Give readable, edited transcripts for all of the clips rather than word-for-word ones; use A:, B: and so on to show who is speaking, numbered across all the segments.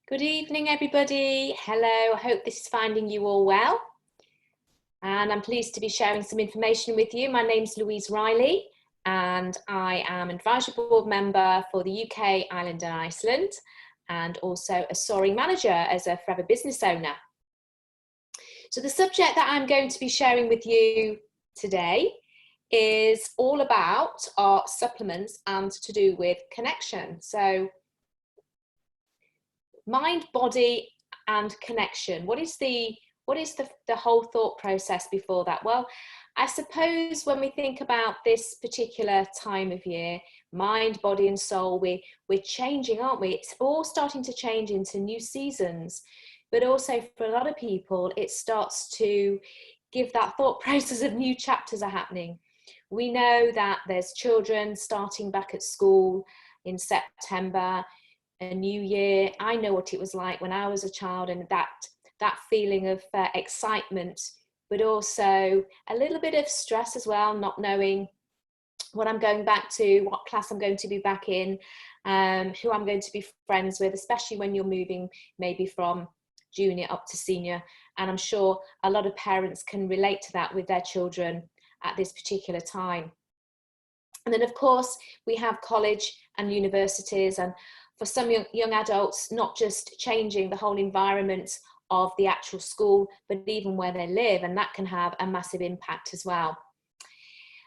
A: Good evening, everybody. Hello, I hope this is finding you all well. And I'm pleased to be sharing some information with you. My name's Louise Riley, and I am an advisory board member for the UK, Ireland and Iceland, and also a soaring manager as a forever business owner. So the subject that I'm going to be sharing with you today is all about our supplements and to do with connection. So mind, body and connection. What is the whole thought process before that? Well, I suppose when we think about this particular time of year, mind, body and soul, we're changing, aren't we? It's all starting to change into new seasons, but also for a lot of people, it starts to give that thought process of new chapters are happening. We know that there's children starting back at school in September, a new year. I know what it was like when I was a child, and that feeling of excitement, but also a little bit of stress as well, not knowing what I'm going back to, what class I'm going to be back in, who I'm going to be friends with, especially when you're moving maybe from junior up to senior. And I'm sure a lot of parents can relate to that with their children at this particular time. And then of course we have college and universities, and for some young adults, not just changing the whole environment of the actual school, but even where they live, and that can have a massive impact as well.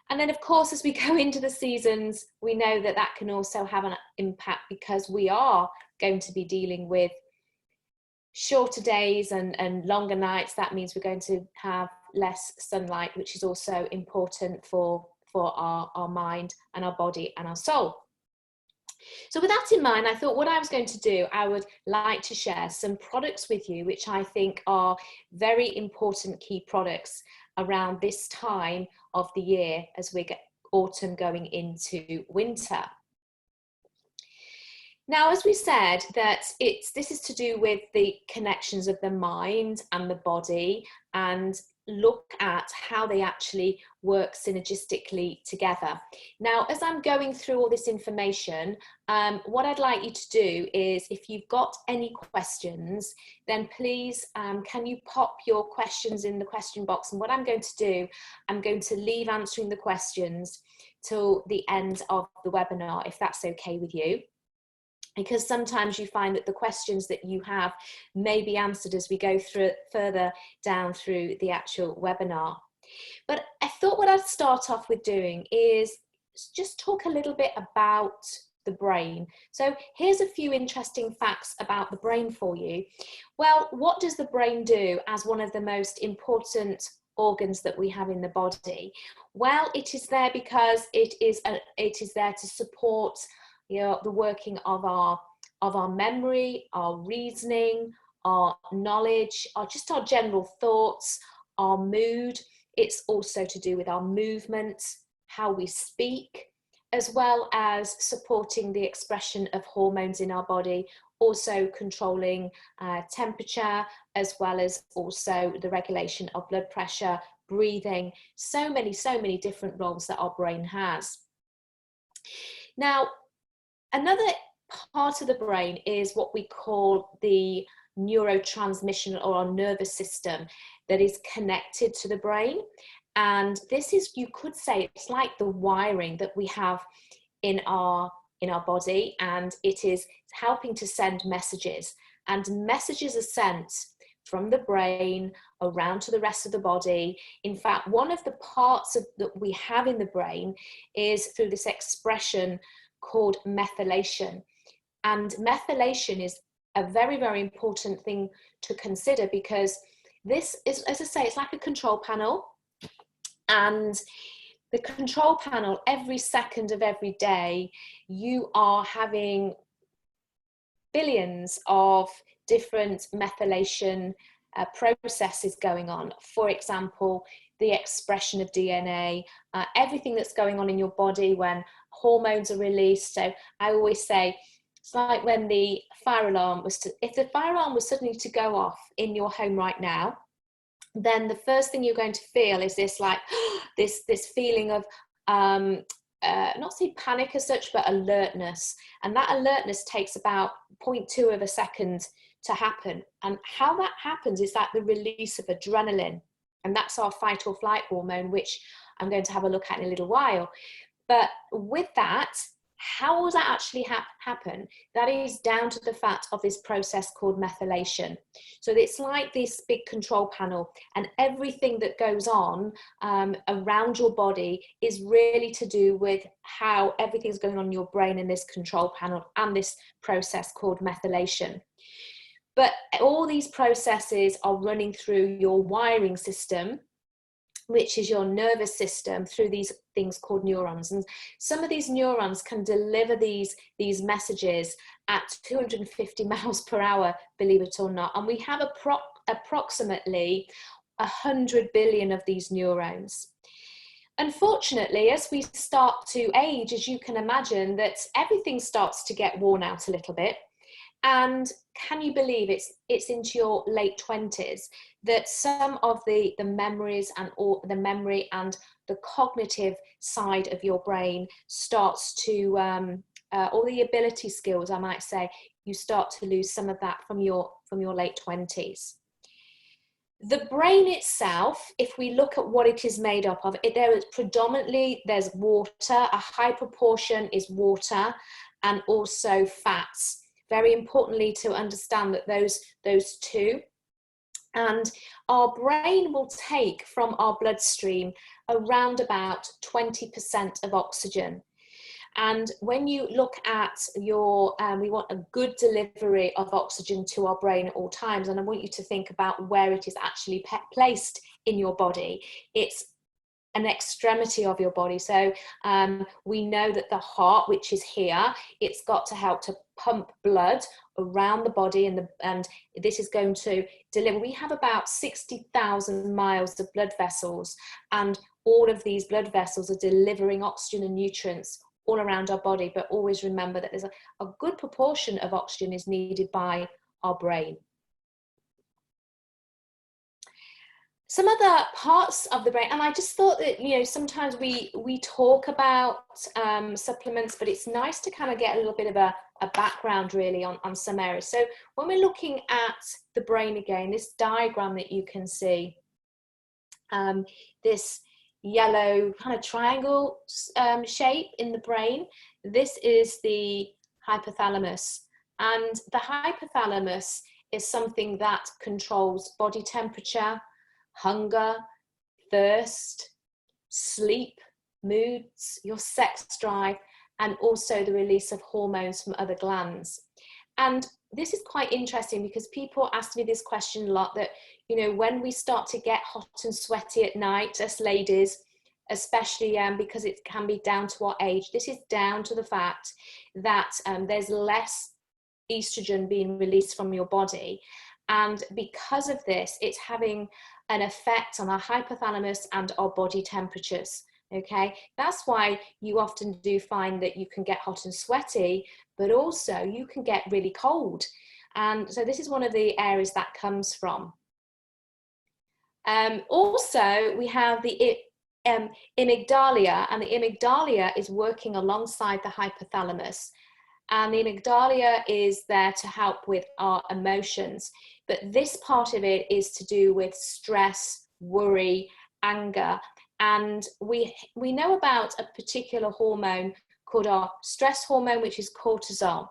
A: And then of course, as we go into the seasons, we know that that can also have an impact because we are going to be dealing with shorter days and longer nights. That means we're going to have less sunlight, which is also important for our mind and our body and our soul. So with that in mind, I thought what I was going to do, I would like to share some products with you, which I think are very important key products around this time of the year as we get autumn going into winter. Now, as we said, that this is to do with the connections of the mind and the body, and look at how they actually work synergistically together. Now, as I'm going through all this information, what I'd like you to do is, if you've got any questions, then please can you pop your questions in the question box, and what I'm going to do, I'm going to leave answering the questions till the end of the webinar, if that's okay with you. Because sometimes you find that the questions that you have may be answered as we go through further down through the actual webinar. But I thought what I'd start off with doing is just talk a little bit about the brain. So here's a few interesting facts about the brain for you. Well, what does the brain do as one of the most important organs that we have in the body? Well, it is there because it is there to support the working of our memory, our reasoning, our knowledge, just our general thoughts, our mood. It's also to do with our movement, how we speak, as well as supporting the expression of hormones in our body, also controlling temperature, as well as also the regulation of blood pressure, breathing, so many different roles that our brain has. Now, another part of the brain is what we call the neurotransmission, or our nervous system that is connected to the brain. And this is, you could say, it's like the wiring that we have in our body, and it is helping to send messages. And messages are sent from the brain around to the rest of the body. In fact, one of the parts that we have in the brain is through this expression called methylation. And methylation is a very important thing to consider, because this is, as I say, it's like a control panel. And the control panel, every second of every day, you are having billions of different methylation processes going on. For example, the expression of DNA, everything that's going on in your body when hormones are released. So I always say, it's like when the fire alarm if the fire alarm was suddenly to go off in your home right now, then the first thing you're going to feel is this, like, this feeling of not say panic as such, but alertness. And that alertness takes about 0.2 of a second to happen. And how that happens is that the release of adrenaline, and that's our fight or flight hormone, which I'm going to have a look at in a little while. But with that, how will that actually happen? That is down to the fact of this process called methylation. So it's like this big control panel, and everything that goes on around your body is really to do with how everything's going on in your brain in this control panel and this process called methylation. But all these processes are running through your wiring system, which is your nervous system, through these things called neurons. And some of these neurons can deliver these messages at 250 miles per hour, believe it or not. And we have approximately 100 billion of these neurons. Unfortunately, as we start to age, as you can imagine, that everything starts to get worn out a little bit. And can you believe it's into your late 20s that some of the memories and the memory and the cognitive side of your brain starts to, all the ability skills, I might say, you start to lose some of that from your late 20s. The brain itself, if we look at what it is made up of, there's water, a high proportion is water, and also fats. Very importantly to understand that those two. And our brain will take from our bloodstream around about 20% of oxygen. And when you look at we want a good delivery of oxygen to our brain at all times. And I want you to think about where it is actually placed in your body. It's an extremity of your body. So we know that the heart, which is here, it's got to help to pump blood around the body, and this is going to deliver. We have about 60,000 miles of blood vessels, and all of these blood vessels are delivering oxygen and nutrients all around our body. But always remember that there's a good proportion of oxygen is needed by our brain. Some other parts of the brain, and I just thought that, you know, sometimes we talk about supplements, but it's nice to kind of get a little bit of a background really on some areas. So when we're looking at the brain again, this diagram that you can see, this yellow kind of triangle shape in the brain, this is the hypothalamus. And the hypothalamus is something that controls body temperature, hunger, thirst, sleep, moods, your sex drive, and also the release of hormones from other glands. And this is quite interesting because people ask me this question a lot, that, you know, when we start to get hot and sweaty at night, us ladies, especially because it can be down to our age, this is down to the fact that there's less estrogen being released from your body. And because of this, it's having an effect on our hypothalamus and our body temperatures. Okay, that's why you often do find that you can get hot and sweaty, but also you can get really cold. And so this is one of the areas that comes from. Also, we have the amygdala, and the amygdala is working alongside the hypothalamus. And the amygdala is there to help with our emotions. But this part of it is to do with stress, worry, anger. And we know about a particular hormone called our stress hormone, which is cortisol.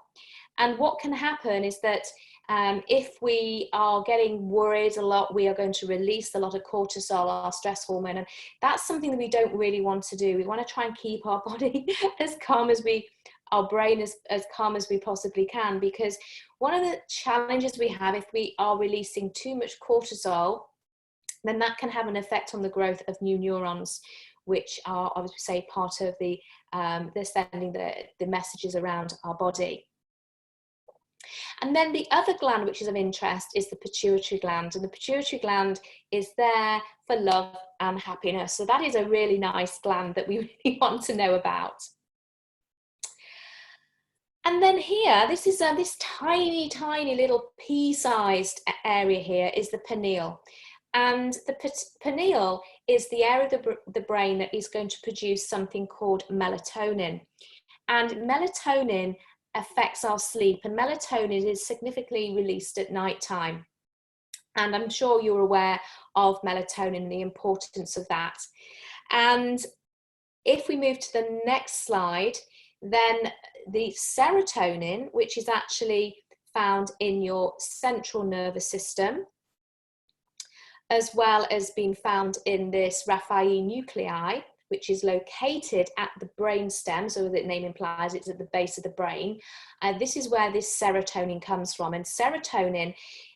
A: And what can happen is that if we are getting worried a lot, we are going to release a lot of cortisol, our stress hormone. And that's something that we don't really want to do. We want to try and keep our body as calm as our brain as calm as we possibly can, because one of the challenges we have, if we are releasing too much cortisol, then that can have an effect on the growth of new neurons, which are, I would say, part of they're sending the messages around our body. And then the other gland which is of interest is the pituitary gland, and the pituitary gland is there for love and happiness. So that is a really nice gland that we really want to know about. And then here, this is this tiny little pea-sized area here is the pineal. And the pineal is the area of the brain that is going to produce something called melatonin. And melatonin affects our sleep, and melatonin is significantly released at night time. And I'm sure you're aware of melatonin and the importance of that. And if we move to the next slide, then the serotonin, which is actually found in your central nervous system, as well as being found in this Raphael nuclei, which is located at the brain stem, so the name implies it's at the base of the brain. This is where this serotonin comes from, and serotonin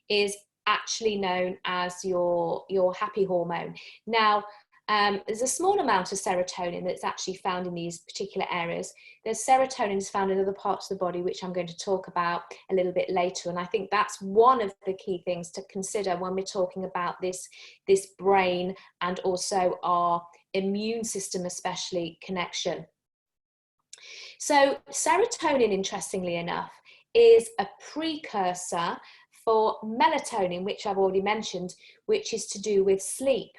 A: is actually known as your happy hormone. Now, there's a small amount of serotonin that's actually found in these particular areas. There's serotonin is found in other parts of the body, which I'm going to talk about a little bit later. And I think that's one of the key things to consider when we're talking about this brain and also our immune system, especially, connection. So serotonin, interestingly enough, is a precursor for melatonin, which I've already mentioned, which is to do with sleep.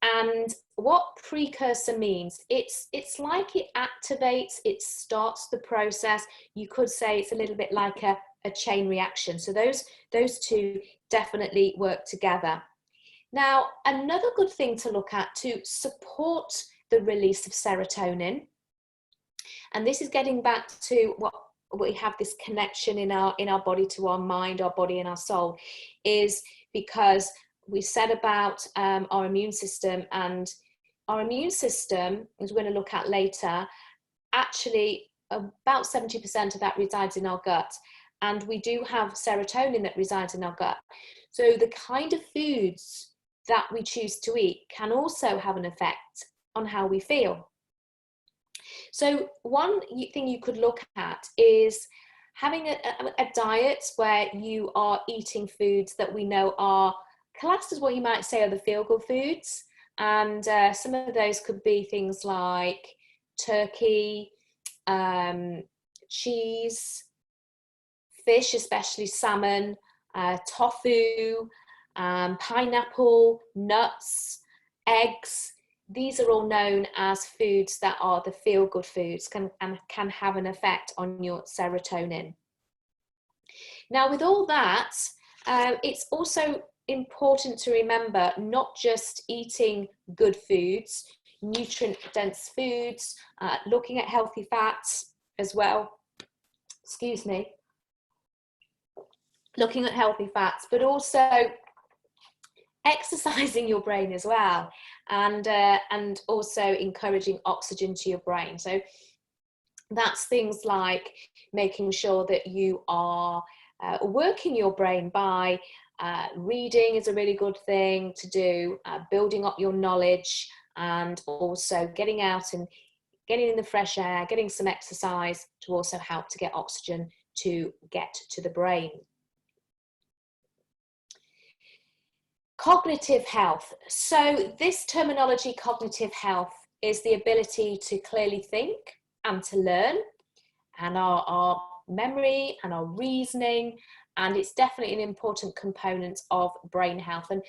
A: And what precursor means, it's like it activates, it starts the process. You could say it's a little bit like a chain reaction. So those two definitely work together. Now, another good thing to look at to support the release of serotonin, and this is getting back to what we have this connection in our body to our mind, our body and our soul, is because we said about our immune system, and our immune system, as we're going to look at later, actually about 70% of that resides in our gut, and we do have serotonin that resides in our gut. So the kind of foods that we choose to eat can also have an effect on how we feel. So one thing you could look at is having a diet where you are eating foods that we know are classed as what you might say are the feel-good foods, and some of those could be things like turkey, cheese, fish, especially salmon, tofu, pineapple, nuts, eggs. These are all known as foods that are the feel-good foods and can have an effect on your serotonin. Now, with all that, it's also important to remember not just eating good foods, nutrient-dense foods, looking at healthy fats as well, excuse me, looking at healthy fats, but also exercising your brain as well, and also encouraging oxygen to your brain. So that's things like making sure that you are working your brain by reading is a really good thing to do, building up your knowledge, and also getting out and getting in the fresh air, getting some exercise to also help to get oxygen to get to the brain. Cognitive health. So this terminology, cognitive health, is the ability to clearly think and to learn, and our memory and our reasoning, and it's definitely an important component of brain health. And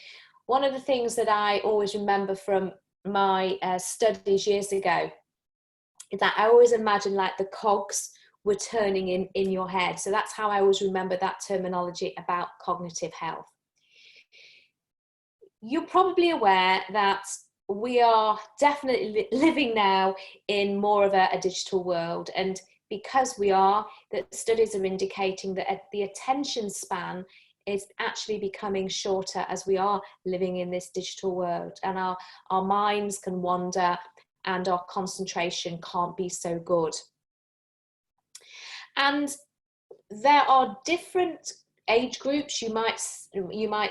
A: one of the things that I always remember from my studies years ago is that I always imagined like the cogs were turning in your head. So that's how I always remember that terminology about cognitive health. You're probably aware that we are definitely living now in more of a digital world, and because we are, that studies are indicating that the attention span is actually becoming shorter as we are living in this digital world, and our minds can wander and our concentration can't be so good. And there are different age groups, you might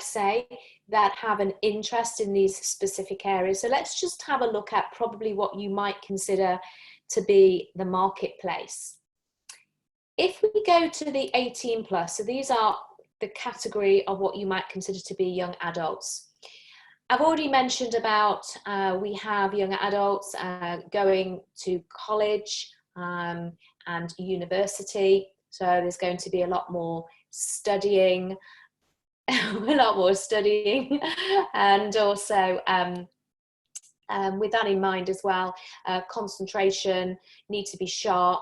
A: say, that have an interest in these specific areas. So let's just have a look at probably what you might consider to be the marketplace. If we go to the 18 plus, so these are the category of what you might consider to be young adults. I've already mentioned about we have young adults going to college and university, so there's going to be a lot more studying. a lot more studying, and also with that in mind as well, concentration, need to be sharp.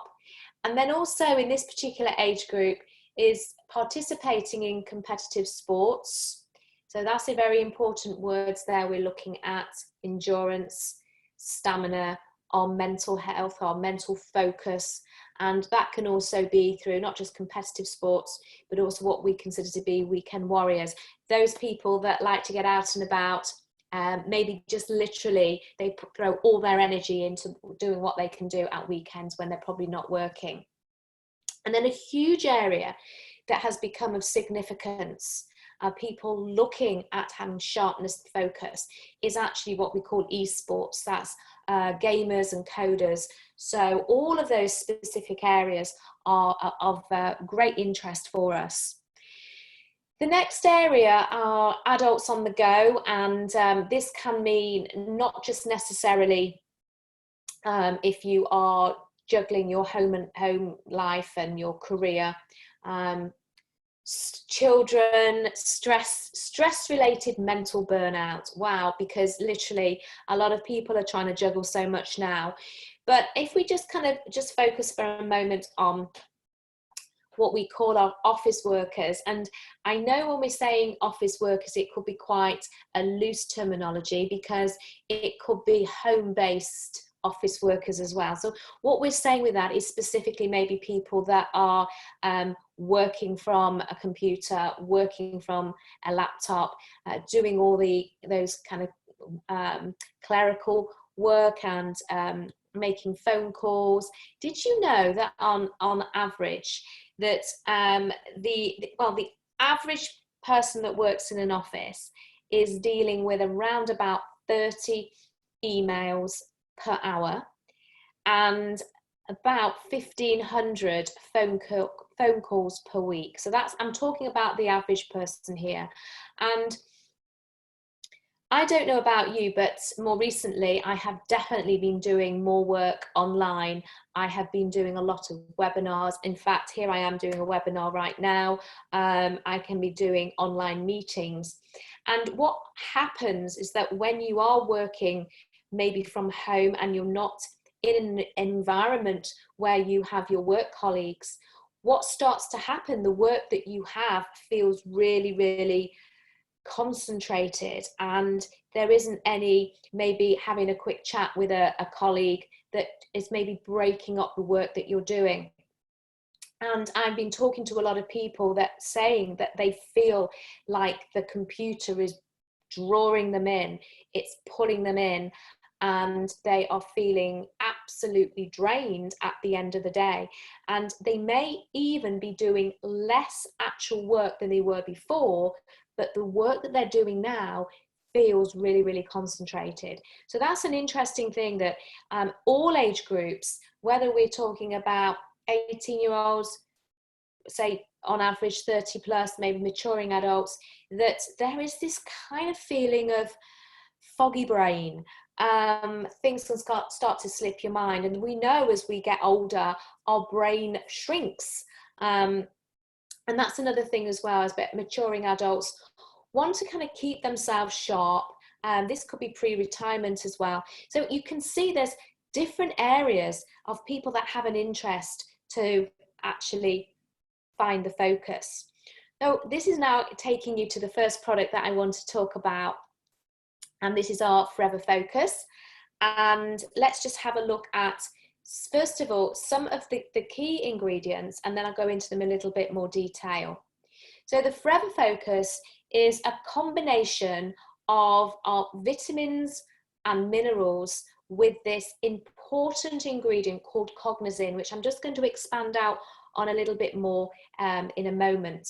A: And then also in this particular age group is participating in competitive sports. So that's a very important words there. We're looking at endurance, stamina, our mental health, our mental focus. And that can also be through not just competitive sports, but also what we consider to be weekend warriors. Those people that like to get out and about, maybe just literally they throw all their energy into doing what they can do at weekends when they're probably not working. And then a huge area that has become of significance, people looking at having sharpness focus, is actually what we call esports. That's gamers and coders. So all of those specific areas are of great interest for us. The next area are adults on the go, and this can mean not just necessarily if you are juggling your home life and your career, children, stress related mental burnout. Wow, because literally a lot of people are trying to juggle so much now. But if we just kind of just focus for a moment on what we call our office workers, and I know when we're saying office workers, it could be quite a loose terminology because it could be home-based office workers as well. So what we're saying with that is specifically maybe people that are working from a computer, working from a laptop, doing all those kind of clerical work and making phone calls. Did you know that on average that the average person that works in an office is dealing with around about 30 emails per hour and about 1,500 phone calls per week. So that's, I'm talking about the average person here. And I don't know about you, but more recently, I have definitely been doing more work online. I have been doing a lot of webinars. In fact, here I am doing a webinar right now. I can be doing online meetings. And what happens is that when you are working maybe from home and you're not in an environment where you have your work colleagues, what starts to happen, the work that you have feels really, really concentrated, and there isn't any maybe having a quick chat with a colleague that is maybe breaking up the work that you're doing. And I've been talking to a lot of people that saying that they feel like the computer is drawing them in, it's pulling them in, and they are feeling absolutely drained at the end of the day. And they may even be doing less actual work than they were before, but the work that they're doing now feels really, really concentrated. So that's an interesting thing that all age groups, whether we're talking about 18-year-olds, say on average 30 plus, maybe maturing adults, that there is this kind of feeling of foggy brain. Things can start to slip your mind, and we know as we get older our brain shrinks, and that's another thing as well, as maturing adults want to kind of keep themselves sharp. This could be pre-retirement as well. So you can see there's different areas of people that have an interest to actually find the focus. So this is now taking you to the first product that I want to talk about, and this is our Forever Focus. And let's just have a look at, first of all, some of the key ingredients, and then I'll go into them in a little bit more detail. So the Forever Focus is a combination of our vitamins and minerals with this important ingredient called cognizin, which I'm just going to expand out on a little bit more in a moment.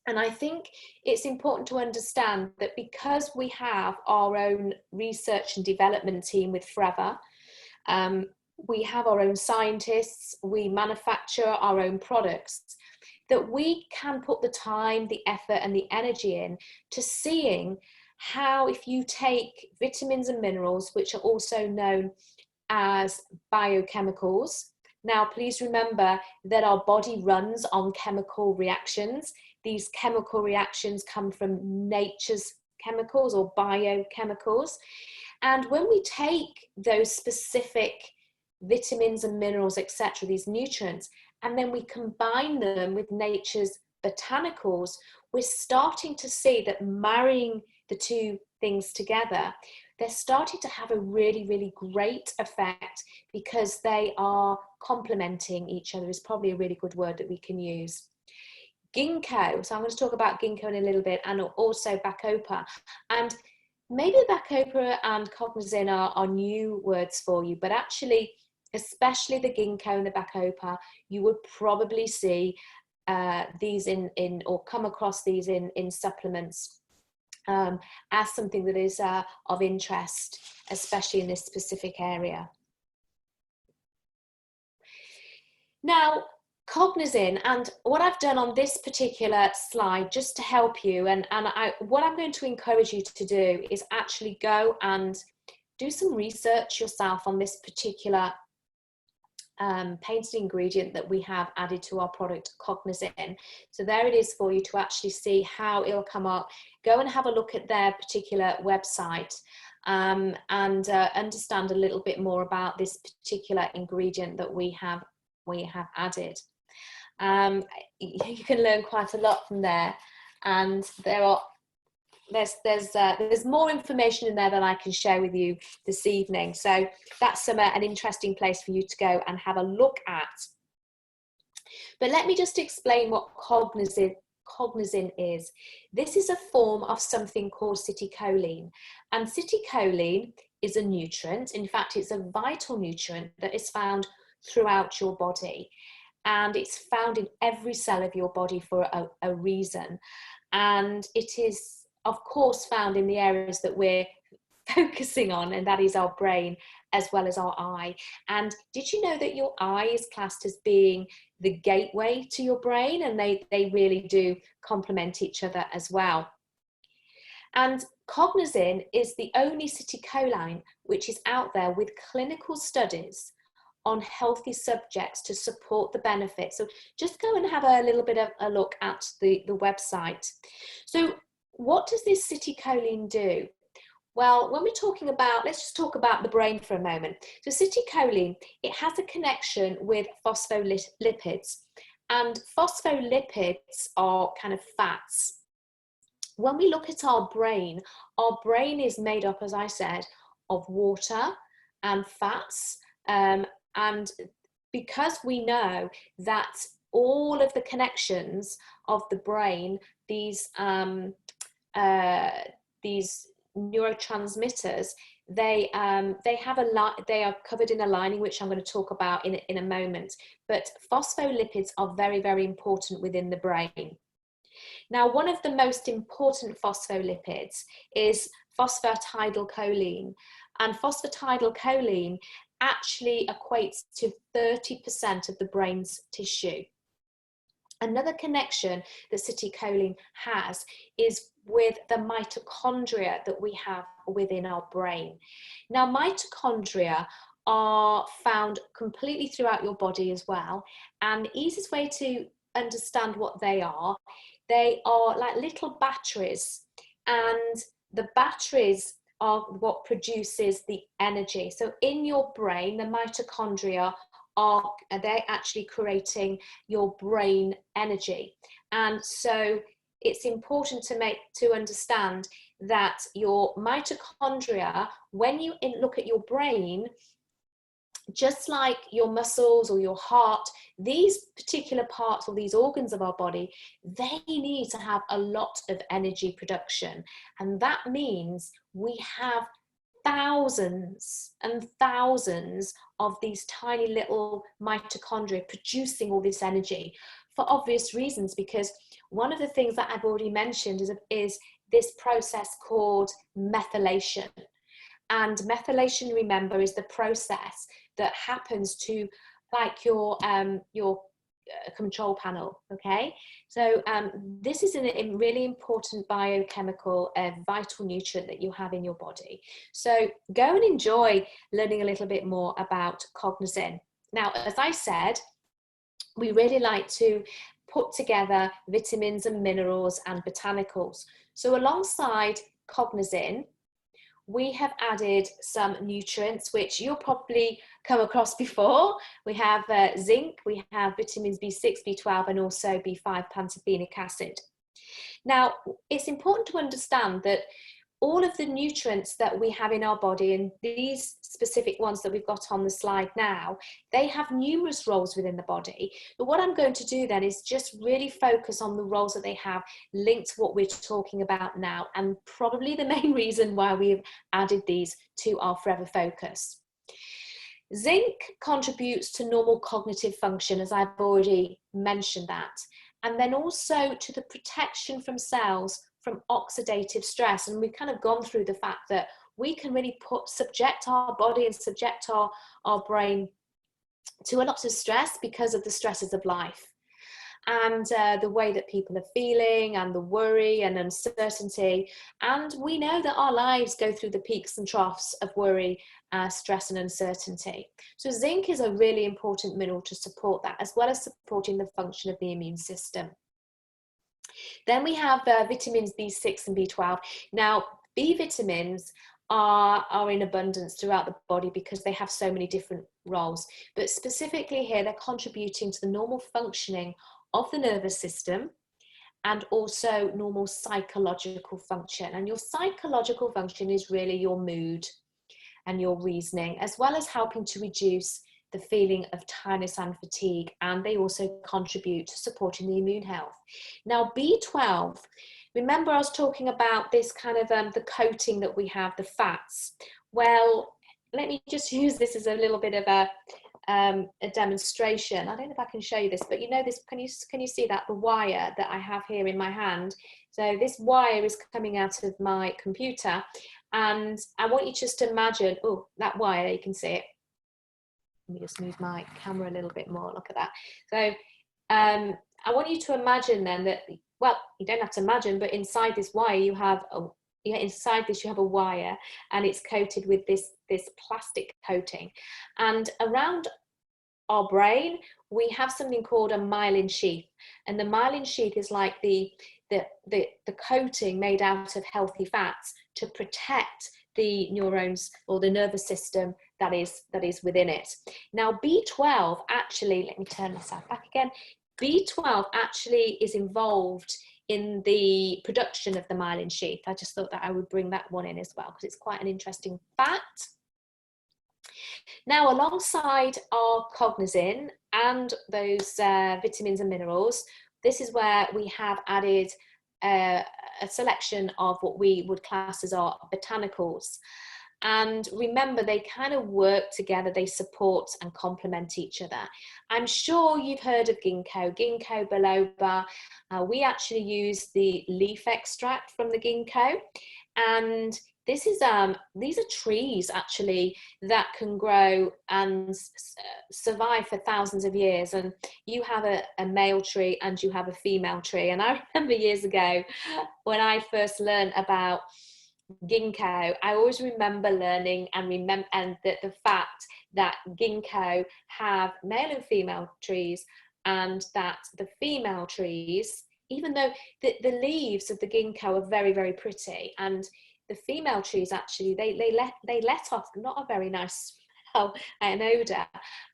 A: And I think it's important to understand that because we have our own research and development team with Forever, we have our own scientists, we manufacture our own products, that we can put the time, the effort and the energy in to seeing how, if you take vitamins and minerals, which are also known as biochemicals. Now, please remember that our body runs on chemical reactions. these chemical reactions come from nature's chemicals or biochemicals. And when we take those specific vitamins and minerals, etc., these nutrients, and then we combine them with nature's botanicals, we're starting to see that marrying the two things together, they're starting to have a really, really great effect, because they are complementing each other, is probably a really good word that we can use. Ginkgo, so I'm going to talk about ginkgo in a little bit, and also bacopa. And maybe bacopa and cognizin are new words for you, but actually, especially the ginkgo and the bacopa, you would probably see these in or come across these in supplements as something that is of interest, especially in this specific area. Now, cognizin, and what I've done on this particular slide, just to help you, what I'm going to encourage you to do is actually go and do some research yourself on this particular painted ingredient that we have added to our product, cognizin. So there it is for you to actually see how it'll come up. Go and have a look at their particular website and understand a little bit more about this particular ingredient that we have added. You can learn quite a lot from there, and there's more information in there than I can share with you this evening. So that's an interesting place for you to go and have a look at. But let me just explain what cognizin is. This is a form of something called citicoline, and citicoline is a nutrient. In fact, it's a vital nutrient that is found throughout your body, and it's found in every cell of your body for a reason. And it is, of course, found in the areas that we're focusing on, and that is our brain as well as our eye. And did you know that your eye is classed as being the gateway to your brain, and they really do complement each other as well. And cognizin is the only citicoline which is out there with clinical studies on healthy subjects to support the benefits. So just go and have a little bit of a look at the website. So what does this citicoline do? Well, when we're talking about, let's just talk about the brain for a moment. So citicoline, it has a connection with phospholipids, and phospholipids are kind of fats. When we look at our brain is made up, as I said, of water and fats, and because we know that all of the connections of the brain, these neurotransmitters, they are covered in a lining, which I'm going to talk about in a moment. But phospholipids are very, very important within the brain. Now, one of the most important phospholipids is phosphatidylcholine, and phosphatidylcholine actually equates to 30% of the brain's tissue. Another connection that citicoline has is with the mitochondria that we have within our brain. Now, mitochondria are found completely throughout your body as well, and the easiest way to understand what they are like little batteries, and the batteries are what produces the energy. So in your brain, the mitochondria they're actually creating your brain energy. And so it's important to understand that your mitochondria, when you look at your brain, just like your muscles or your heart, these particular parts or these organs of our body, they need to have a lot of energy production. And that means we have thousands and thousands of these tiny little mitochondria producing all this energy, for obvious reasons, because one of the things that I've already mentioned is this process called methylation. And methylation, remember, is the process that happens to like your control panel. Okay, so this is a really important biochemical vital nutrient that you have in your body. So go and enjoy learning a little bit more about cognizin. Now, as I said, we really like to put together vitamins and minerals and botanicals. So alongside Cognizin, we have added some nutrients which you'll probably come across before. We have zinc, we have vitamins B6, B12, and also B5 pantothenic acid. Now, it's important to understand that all of the nutrients that we have in our body, and these specific ones that we've got on the slide now, they have numerous roles within the body. But what I'm going to do then is just really focus on the roles that they have linked to what we're talking about now, and probably the main reason why we've added these to our Forever Focus. Zinc contributes to normal cognitive function, as I've already mentioned that, and then also to the protection from cells from oxidative stress. And we've kind of gone through the fact that we can really subject our body and subject our brain to a lot of stress because of the stresses of life, and the way that people are feeling, and the worry and uncertainty. And we know that our lives go through the peaks and troughs of worry, stress and uncertainty. So zinc is a really important mineral to support that, as well as supporting the function of the immune system. Then we have vitamins B6 and B12. Now, B vitamins are in abundance throughout the body because they have so many different roles. But specifically here, they're contributing to the normal functioning of the nervous system and also normal psychological function. And your psychological function is really your mood and your reasoning, as well as helping to reduce the feeling of tiredness and fatigue, and they also contribute to supporting the immune health. Now, B12, remember I was talking about this kind of the coating that we have, the fats. Well, let me just use this as a little bit of a demonstration. I don't know if I can show you this, but you know this, can you see that, the wire that I have here in my hand? So this wire is coming out of my computer, and I want you just to imagine, oh, that wire, you can see it. Let me just move my camera a little bit more. Look at that. So I want you to imagine then that, well, you don't have to imagine, but inside this wire you have inside this you have a wire, and it's coated with this plastic coating. And around our brain we have something called a myelin sheath, and the myelin sheath is like the coating made out of healthy fats to protect the neurons or the nervous system that is within it. Now, B12 actually, let me turn myself back again. B12 actually is involved in the production of the myelin sheath. I just thought that I would bring that one in as well, because it's quite an interesting fact. Now, alongside our Cognizin and those vitamins and minerals, this is where we have added a selection of what we would class as our botanicals. And remember, they kind of work together, they support and complement each other. I'm sure you've heard of ginkgo biloba. We actually use the leaf extract from the ginkgo, and this is these are trees actually that can grow and survive for thousands of years. And you have a male tree and you have a female tree. And I remember years ago when I first learned about ginkgo, I always remember learning and the fact that ginkgo have male and female trees, and that the female trees, even though the leaves of the ginkgo are very, very pretty, and the female trees actually they let off not a very nice smell and odor,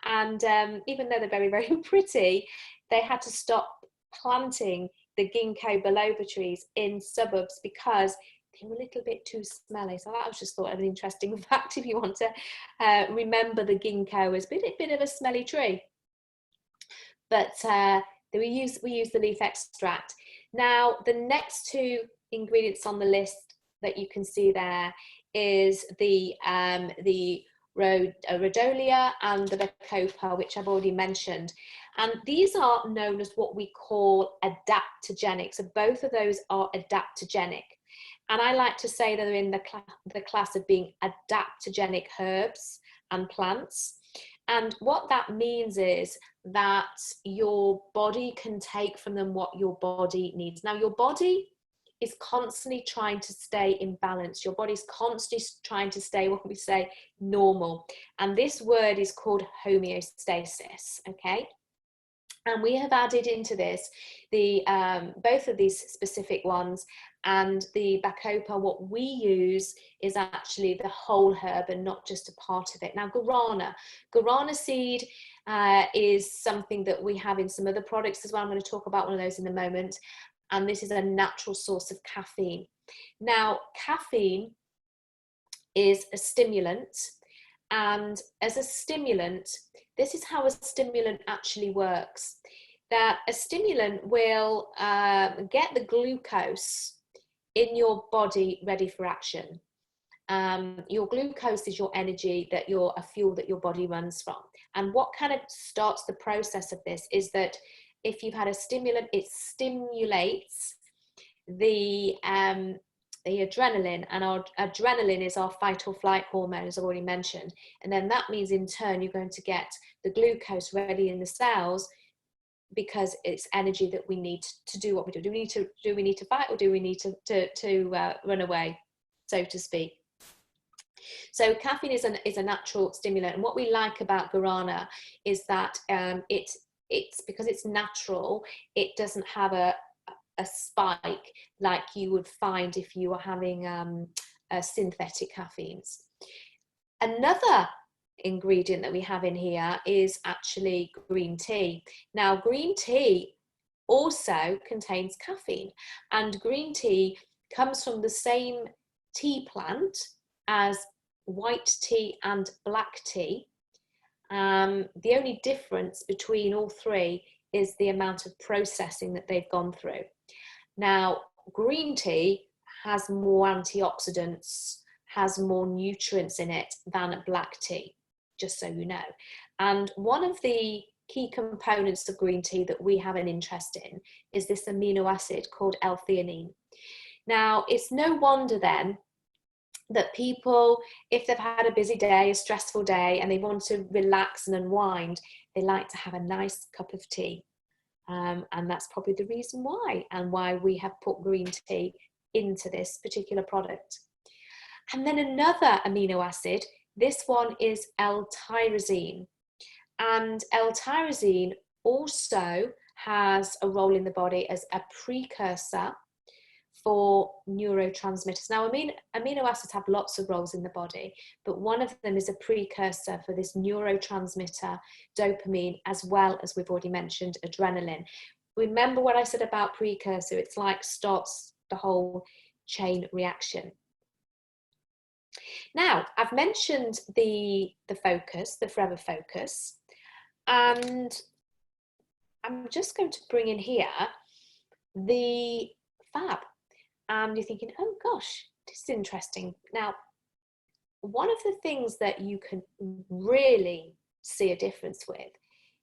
A: and even though they're very, very pretty, they had to stop planting the ginkgo biloba trees in suburbs because they were a little bit too smelly. So that was just thought of an interesting fact if you want to remember the ginkgo as a bit of a smelly tree. But we use the leaf extract. Now, the next two ingredients on the list that you can see there is the rhodolia and the bacopa, which I've already mentioned. And these are known as what we call adaptogenic. So both of those are adaptogenic. And I like to say that they're in the class of being adaptogenic herbs and plants. And what that means is that your body can take from them what your body needs. Now, your body is constantly trying to stay in balance. Your body's constantly trying to stay, what we say, normal. And this word is called homeostasis, okay? And we have added into this the both of these specific ones, and the Bacopa, what we use is actually the whole herb and not just a part of it. Now, guarana seed is something that we have in some other products as well. I'm going to talk about one of those in a moment. And this is a natural source of caffeine. Now, caffeine is a stimulant, and as a stimulant, this is how a stimulant actually works. That a stimulant will get the glucose in your body ready for action. Your glucose is your energy, a fuel that your body runs from. And what kind of starts the process of this is that if you've had a stimulant, it stimulates the adrenaline, and our adrenaline is our fight or flight hormone, as I've already mentioned. And then that means in turn you're going to get the glucose ready in the cells, because it's energy that we need to do what we do. Do we need to fight, or do we need to run away, so to speak? So caffeine is a natural stimulant, and what we like about guarana is that it's because it's natural, it doesn't have a spike like you would find if you were having synthetic caffeines. Another ingredient that we have in here is actually green tea. Now, green tea also contains caffeine, and green tea comes from the same tea plant as white tea and black tea. The only difference between all three is the amount of processing that they've gone through. Now, green tea has more antioxidants, has more nutrients in it than black tea, just so you know. And one of the key components of green tea that we have an interest in is this amino acid called L-theanine. Now, it's no wonder then that people, if they've had a busy day, a stressful day, and they want to relax and unwind, they like to have a nice cup of tea. And that's probably the reason why we have put green tea into this particular product. And then another amino acid, this one is L-tyrosine. And L-tyrosine also has a role in the body as a precursor for neurotransmitters. Now, amino acids have lots of roles in the body, but one of them is a precursor for this neurotransmitter, dopamine, as well as we've already mentioned, adrenaline. Remember what I said about precursor, it's like starts the whole chain reaction. Now, I've mentioned the focus, the Forever Focus, and I'm just going to bring in here the Fab. And you're thinking, oh gosh, this is interesting. Now, one of the things that you can really see a difference with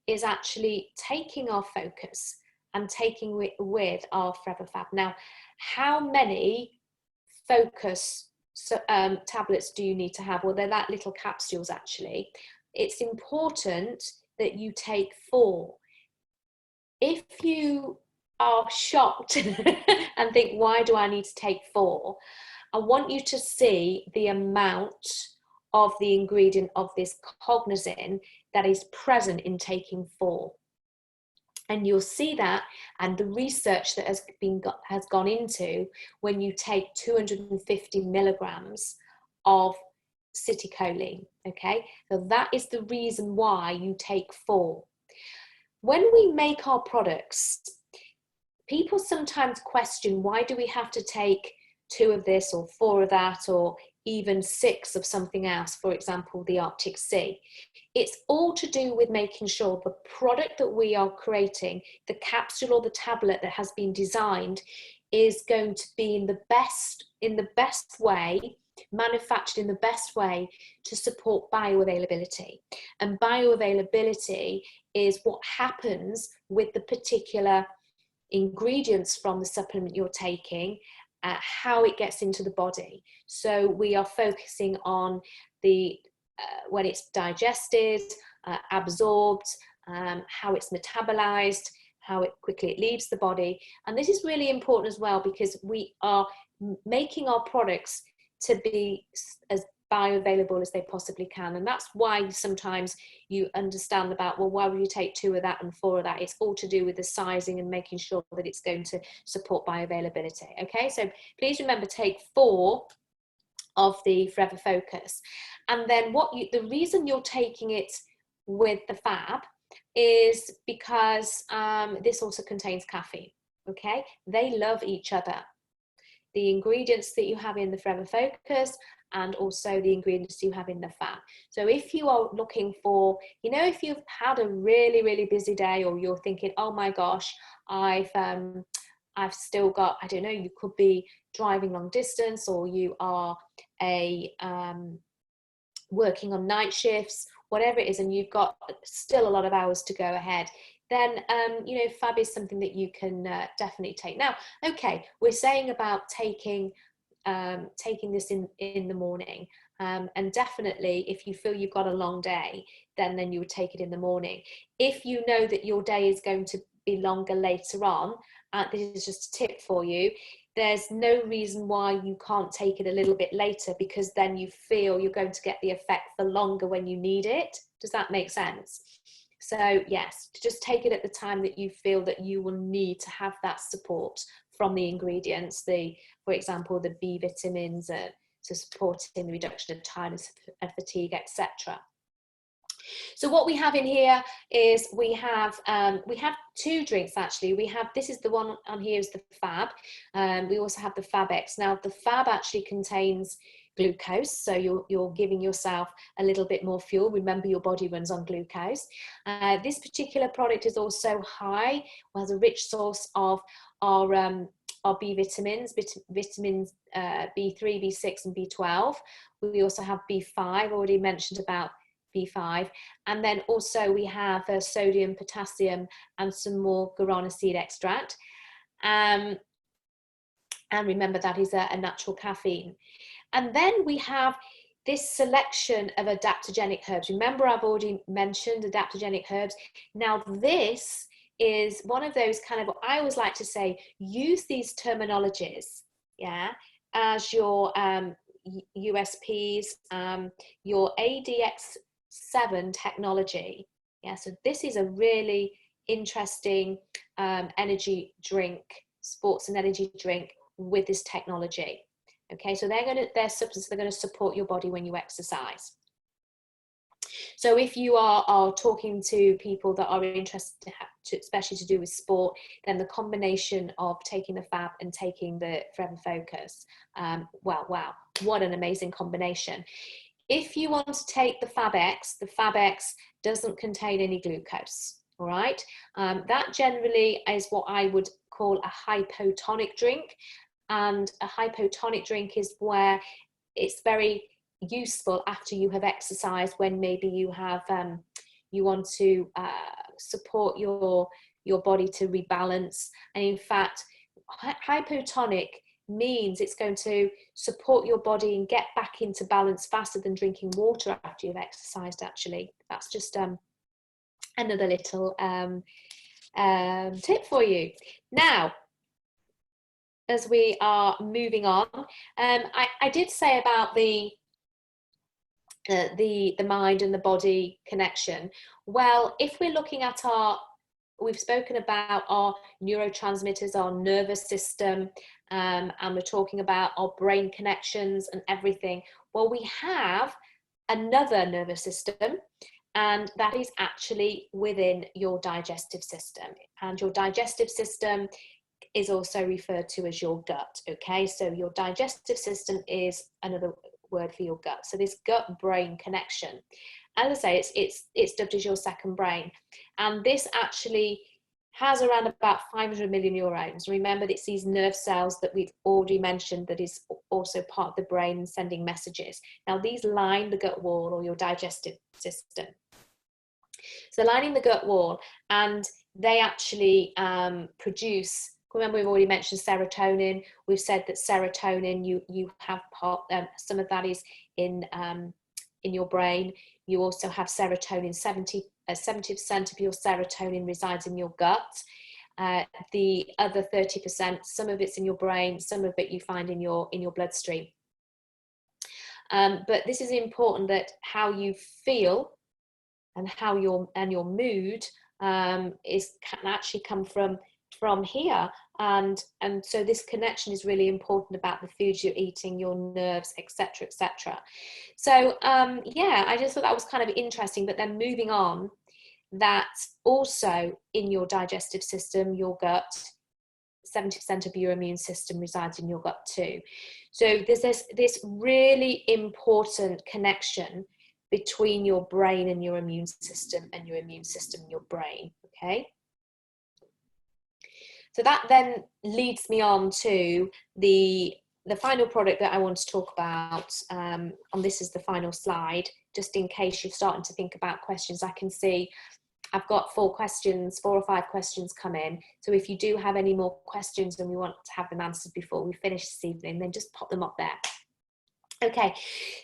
A: is actually taking our focus and taking it with our Forever Fab. Now, how many focus tablets do you need to have? Well, they're like little capsules actually. It's important that you take 4. If you are shocked and think, why do I need to take 4? I want you to see the amount of the ingredient of this cognizin that is present in taking 4. And you'll see that, and the research that has gone into when you take 250 milligrams of citicoline, okay? So that is the reason why you take 4. When we make our products, people sometimes question, why do we have to take 2 of this or 4 of that, or even 6 of something else, for example, the Arctic Sea? It's all to do with making sure the product that we are creating, the capsule or the tablet that has been designed, is going to be in the best way, manufactured in the best way to support bioavailability. And bioavailability is what happens with the particular ingredients from the supplement you're taking, how it gets into the body. So we are focusing on the when it's digested, absorbed, how it's metabolized, how quickly it leaves the body. And this is really important as well, because we are making our products to be as bioavailable as they possibly can. And that's why sometimes you understand about, well, why would you take 2 of that and 4 of that? It's all to do with the sizing and making sure that it's going to support bioavailability. Okay, so please remember, take 4 of the Forever Focus. And then the reason you're taking it with the Fab is because this also contains caffeine. Okay, they love each other. The ingredients that you have in the Forever Focus and also the ingredients you have in the Fab. So if you are looking for, you know, if you've had a really, really busy day, or you're thinking, oh my gosh, I've still got, I don't know, you could be driving long distance, or you are working on night shifts, whatever it is, and you've got still a lot of hours to go ahead, then you know, Fab is something that you can definitely take. Now, okay, we're saying about taking this in the morning, and definitely if you feel you've got a long day, then you would take it in the morning. If you know that your day is going to be longer later on, this is just a tip for you, there's no reason why you can't take it a little bit later, because then you feel you're going to get the effect for longer when you need it. Does that make sense? So yes, just take it at the time that you feel that you will need to have that support from the ingredients, for example, the B vitamins to support in the reduction of tiredness and fatigue, etc. So what we have in here is we have 2 drinks actually. We have, this is the one on here is the Fab. We also have the FabX. Now the Fab actually contains glucose, so you're giving yourself a little bit more fuel. Remember, your body runs on glucose. This particular product is also high, has a rich source of our B vitamins, vitamins B3, B6 and B12. We also have B5, already mentioned about B5, and then also we have sodium, potassium and some more guarana seed extract, and remember that is a natural caffeine. And then we have this selection of adaptogenic herbs. Remember, I've already mentioned adaptogenic herbs. Now this is one of those kind of, I always like to say, use these terminologies, yeah, as your USPs, your ADX7 technology. Yeah, so this is a really interesting energy drink, sports and energy drink with this technology. Okay, so their substances, they're going to support your body when you exercise. So if you are talking to people that are interested, especially to do with sport, then the combination of taking the Fab and taking the Forever Focus, wow, what an amazing combination. If you want to take the FabX doesn't contain any glucose, all right? That generally is what I would call a hypotonic drink. And a hypotonic drink is where it's very useful after you have exercised, when maybe you have you want to support your body to rebalance. And in fact, hypotonic means it's going to support your body and get back into balance faster than drinking water after you've exercised. Actually, that's just another little tip for you. Now, as we are moving on, I did say about the mind and the body connection. Well, if we're looking at we've spoken about our neurotransmitters, our nervous system, and we're talking about our brain connections and everything. Well, we have another nervous system, and that is actually within your digestive system. And your digestive system is also referred to as your gut. Okay, so your digestive system is another word for your gut. So this gut-brain connection, as I say, it's dubbed as your second brain, and this actually has around about 500 million neurons. Remember, it's these nerve cells that we've already mentioned that is also part of the brain sending messages. Now these line the gut wall, or your digestive system. So lining the gut wall, and they actually produce, remember we've already mentioned serotonin. We've said that serotonin, you have some of that is in your brain. You also have serotonin. 70% of your serotonin resides in your gut. The other 30%, some of it's in your brain, some of it you find in your bloodstream. But this is important, that how you feel and how your mood can actually come from here. And so this connection is really important about the foods you're eating, your nerves, etc., etc. So yeah, I just thought that was kind of interesting. But then moving on, that also in your digestive system, your gut, 70% of your immune system resides in your gut too. So there's this really important connection between your brain and your immune system, and your immune system and your brain, okay? So that then leads me on to the final product that I want to talk about, and this is the final slide, just in case you're starting to think about questions. I can see I've got 4 or 5 questions come in. So if you do have any more questions and we want to have them answered before we finish this evening, then just pop them up there. Okay,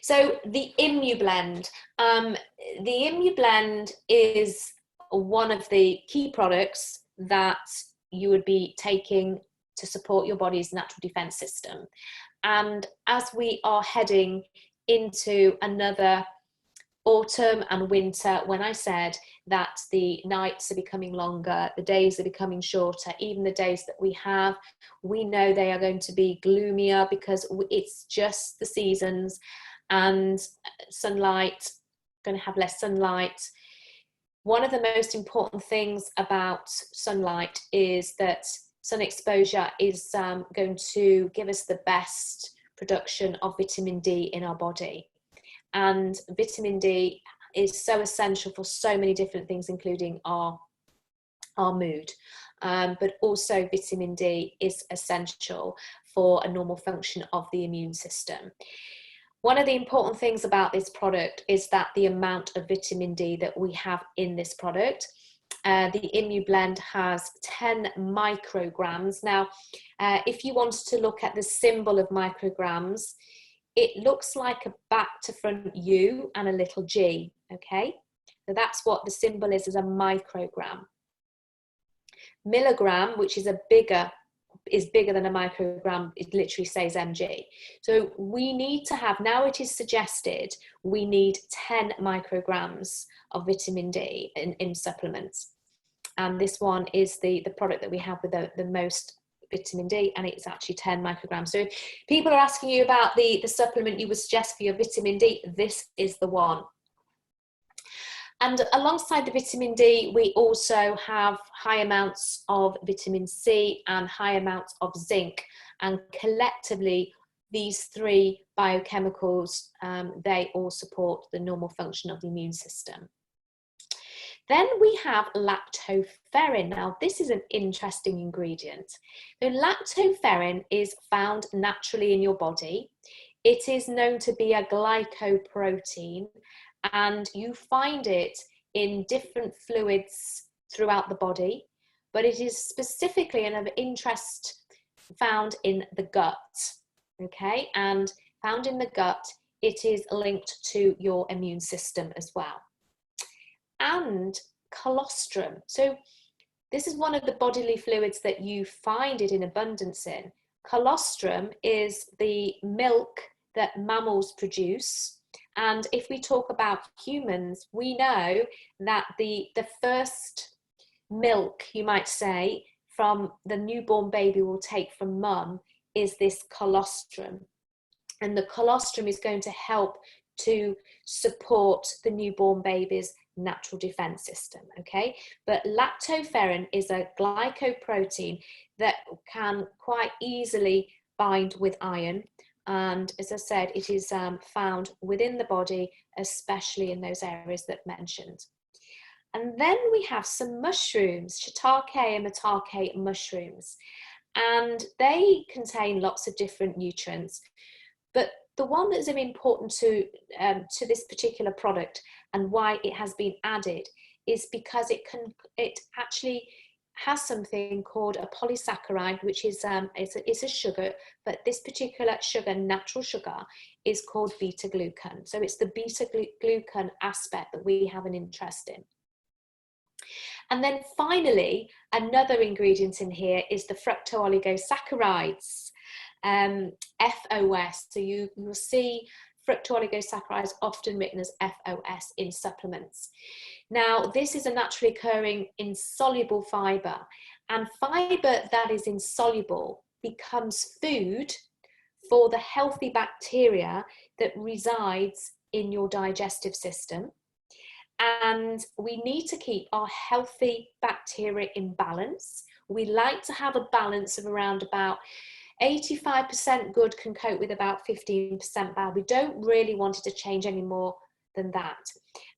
A: so the ImmuBlend. The ImmuBlend is one of the key products that you would be taking to support your body's natural defense system. And as we are heading into another autumn and winter, when I said that the nights are becoming longer, the days are becoming shorter, even the days that we know they are going to be gloomier because it's just the seasons, and sunlight, going to have less sunlight. One of the most important things about sunlight is that sun exposure is going to give us the best production of vitamin D in our body. And vitamin D is so essential for so many different things, including our mood. But also vitamin D is essential for a normal function of the immune system. One of the important things about this product is that the amount of vitamin D that we have in this product. The ImmuBlend has 10 micrograms. Now, if you wanted to look at the symbol of micrograms, it looks like a back to front U and a little G, okay? So that's what the symbol is a microgram. Milligram, which is bigger than a microgram, it literally says mg. So we need to have, now it is suggested, we need 10 micrograms of vitamin D in supplements. And this one is the product that we have with the most vitamin D, and it's actually 10 micrograms. So if people are asking you about the supplement you would suggest for your vitamin D, this is the one. And alongside the vitamin D, we also have high amounts of vitamin C and high amounts of zinc. And collectively, these 3 biochemicals, they all support the normal function of the immune system. Then we have lactoferrin. Now, this is an interesting ingredient. So lactoferrin is found naturally in your body. It is known to be a glycoprotein, and you find it in different fluids throughout the body, but it is specifically and of interest found in the gut, okay? And found in the gut, it is linked to your immune system as well. And colostrum. So this is one of the bodily fluids that you find it in abundance in. Colostrum is the milk that mammals produce. And if we talk about humans, we know that the first milk, you might say, from the newborn baby will take from mum is this colostrum. And the colostrum is going to help to support the newborn baby's natural defense system, okay? But lactoferrin is a glycoprotein that can quite easily bind with iron. And as I said, it is found within the body, especially in those areas that mentioned. And then we have some mushrooms, shiitake and maitake mushrooms. And they contain lots of different nutrients. But the one that's important to this particular product and why it has been added is because it actually has something called a polysaccharide, which is it's a sugar, but this particular sugar, natural sugar, is called beta glucan. So it's the beta glucan aspect that we have an interest in. And then finally, another ingredient in here is the fructooligosaccharides, FOS. So you will see fructooligosaccharides, often written as FOS, in supplements. Now, this is a naturally occurring insoluble fibre, and fibre that is insoluble becomes food for the healthy bacteria that resides in your digestive system. And we need to keep our healthy bacteria in balance. We like to have a balance of around about 85% good can cope with about 15% bad. We don't really want it to change any more than that.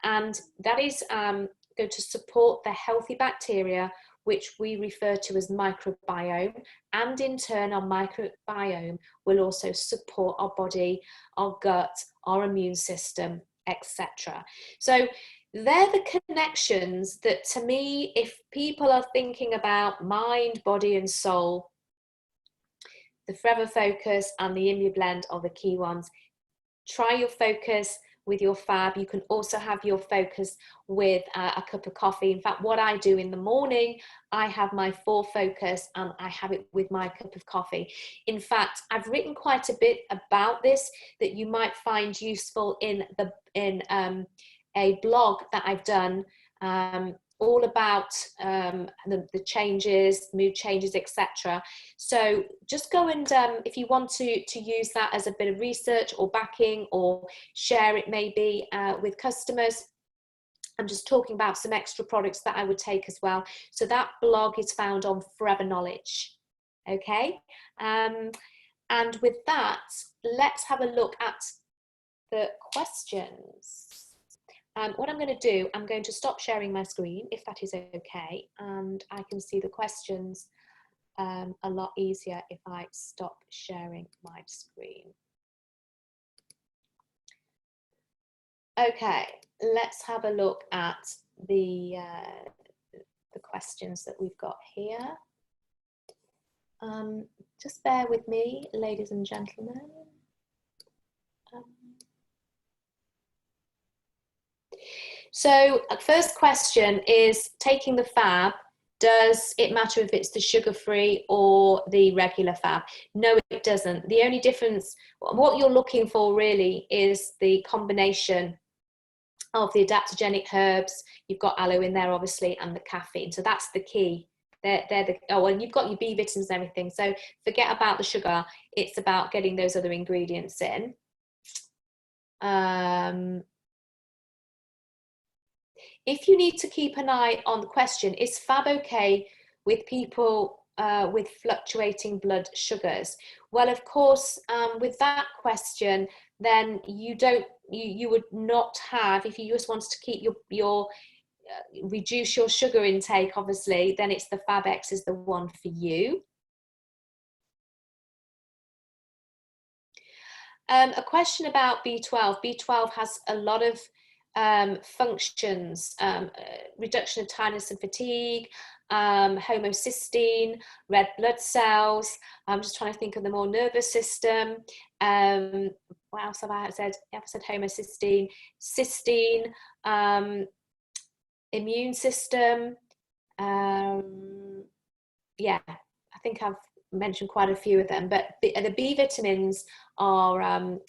A: And that is going to support the healthy bacteria, which we refer to as microbiome. And in turn, our microbiome will also support our body, our gut, our immune system, etc. So they're the connections that, to me, if people are thinking about mind, body and soul, the Forever Focus and the ImmuBlend are the key ones. Try your focus with your fab. You can also have your focus with a cup of coffee. In fact, what I do in the morning, I have my 4 focus and I have it with my cup of coffee. In fact, I've written quite a bit about this that you might find useful in a blog that I've done, all about the changes, mood changes, etc. So just go and if you want to use that as a bit of research or backing, or share it maybe with customers. I'm just talking about some extra products that I would take as well. So that blog is found on Forever Knowledge. Okay, and with that, let's have a look at the questions. What I'm going to do, I'm going to stop sharing my screen, if that is okay, and I can see the questions a lot easier if I stop sharing my screen. Okay, let's have a look at the questions that we've got here. Just bear with me, ladies and gentlemen. So first question is, taking the fab, does it matter if it's the sugar-free or the regular fab? No, it doesn't. The only difference, what you're looking for really, is the combination of the adaptogenic herbs. You've got aloe in there, obviously, and the caffeine. So that's the key. They're the, oh, and you've got your B vitamins and everything. So forget about the sugar. It's about getting those other ingredients in. If you need to keep an eye on the question, is fab okay with people with fluctuating blood sugars? Well, of course, with that question, then you would not have, if you just wanted to keep your reduce your sugar intake, obviously, then it's the FabX is the one for you. A question about B12. B12 has a lot of functions, reduction of tiredness and fatigue, homocysteine, red blood cells. I'm just trying to think of the more nervous system. What else have I said? I've said homocysteine, cysteine, immune system. Yeah, I think I've mentioned quite a few of them, but the B vitamins are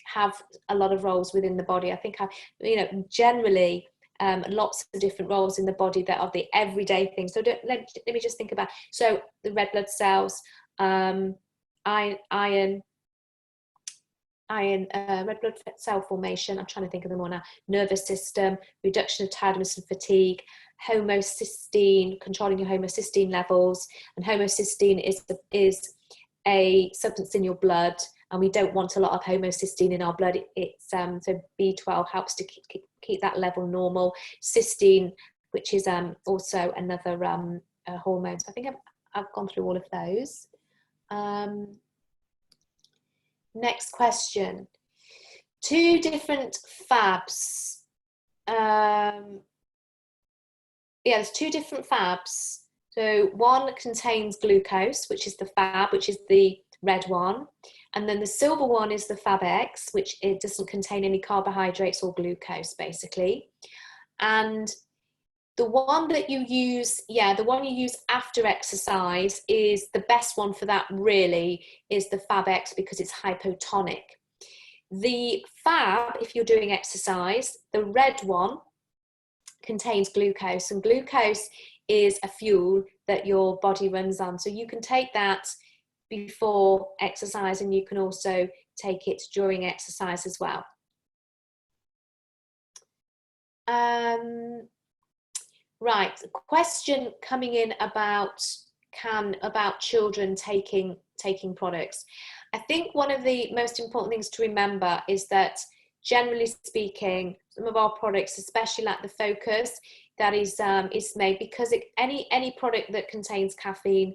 A: have a lot of roles within the body. I think generally lots of different roles in the body that are the everyday things. So let me just think about, so the red blood cells, iron, red blood cell formation, I'm trying to think of them all now, nervous system, reduction of tiredness and fatigue, homocysteine, controlling your homocysteine levels. And homocysteine is a substance in your blood, and we don't want a lot of homocysteine in our blood. So B12 helps to keep that level normal. Cysteine, which is also another hormone. So I think I've gone through all of those. Next question. 2 different fabs. Yeah, there's 2 different fabs. So one contains glucose, which is the fab, which is the red one. And then the silver one is the FabX, which it doesn't contain any carbohydrates or glucose, basically. And the one that you use, the one you use after exercise is the best one for that, really, is the FabX, because it's hypotonic. The fab, if you're doing exercise, the red one contains glucose, and glucose is a fuel that your body runs on. So you can take that before exercise, and you can also take it during exercise as well. Right, a question coming in about children taking products. I think one of the most important things to remember is that, generally speaking, some of our products, especially like the Focus, that is made because any product that contains caffeine,